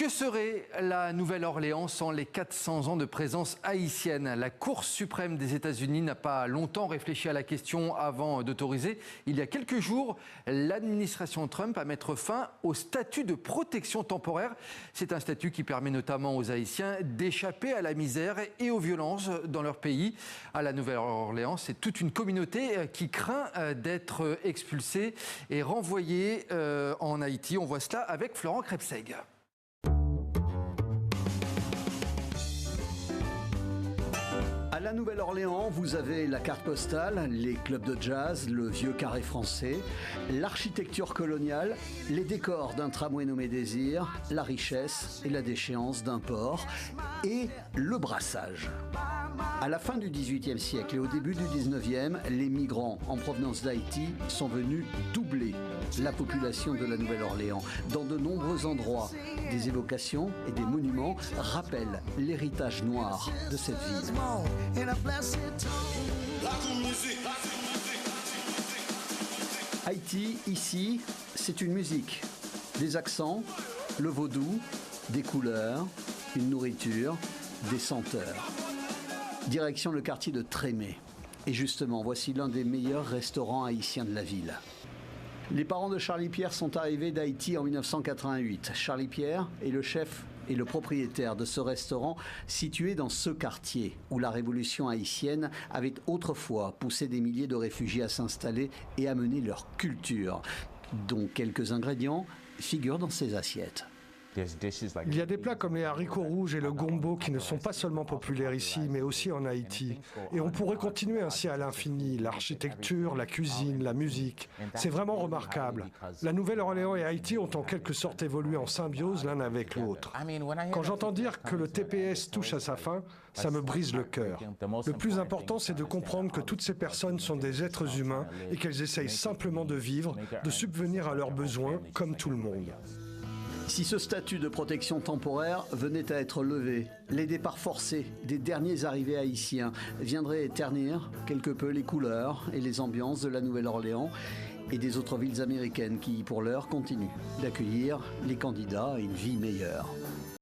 Que serait la Nouvelle-Orléans sans les 400 ans de présence haïtienne? La Cour suprême des États-Unis n'a pas longtemps réfléchi à la question avant d'autoriser, il y a quelques jours, l'administration Trump à mettre fin au statut de protection temporaire. C'est un statut qui permet notamment aux Haïtiens d'échapper à la misère et aux violences dans leur pays. À la Nouvelle-Orléans, c'est toute une communauté qui craint d'être expulsée et renvoyée en Haïti. On voit cela avec Florent Krebseg. À la Nouvelle-Orléans, vous avez la carte postale, les clubs de jazz, le vieux carré français, l'architecture coloniale, les décors d'un tramway nommé Désir, la richesse et la déchéance d'un port et le brassage. À la fin du XVIIIe siècle et au début du XIXe, les migrants en provenance d'Haïti sont venus doubler la population de la Nouvelle-Orléans. Dans de nombreux endroits, des évocations et des monuments rappellent l'héritage noir de cette ville. Haïti, ici, c'est une musique, des accents, le vaudou, des couleurs, une nourriture, des senteurs. Direction le quartier de Trémé. Et justement, voici l'un des meilleurs restaurants haïtiens de la ville. Les parents de Charlie Pierre sont arrivés d'Haïti en 1988. Charlie Pierre est le chef et le propriétaire de ce restaurant situé dans ce quartier où la révolution haïtienne avait autrefois poussé des milliers de réfugiés à s'installer et à mener leur culture, dont quelques ingrédients figurent dans ces assiettes. Il y a des plats comme les haricots rouges et le gombo qui ne sont pas seulement populaires ici, mais aussi en Haïti. Et on pourrait continuer ainsi à l'infini. L'architecture, la cuisine, la musique. C'est vraiment remarquable. La Nouvelle-Orléans et Haïti ont en quelque sorte évolué en symbiose l'un avec l'autre. Quand j'entends dire que le TPS touche à sa fin, ça me brise le cœur. Le plus important, c'est de comprendre que toutes ces personnes sont des êtres humains et qu'elles essayent simplement de vivre, de subvenir à leurs besoins comme tout le monde. Si ce statut de protection temporaire venait à être levé, les départs forcés des derniers arrivés haïtiens viendraient ternir quelque peu les couleurs et les ambiances de la Nouvelle-Orléans et des autres villes américaines qui, pour l'heure, continuent d'accueillir les candidats à une vie meilleure.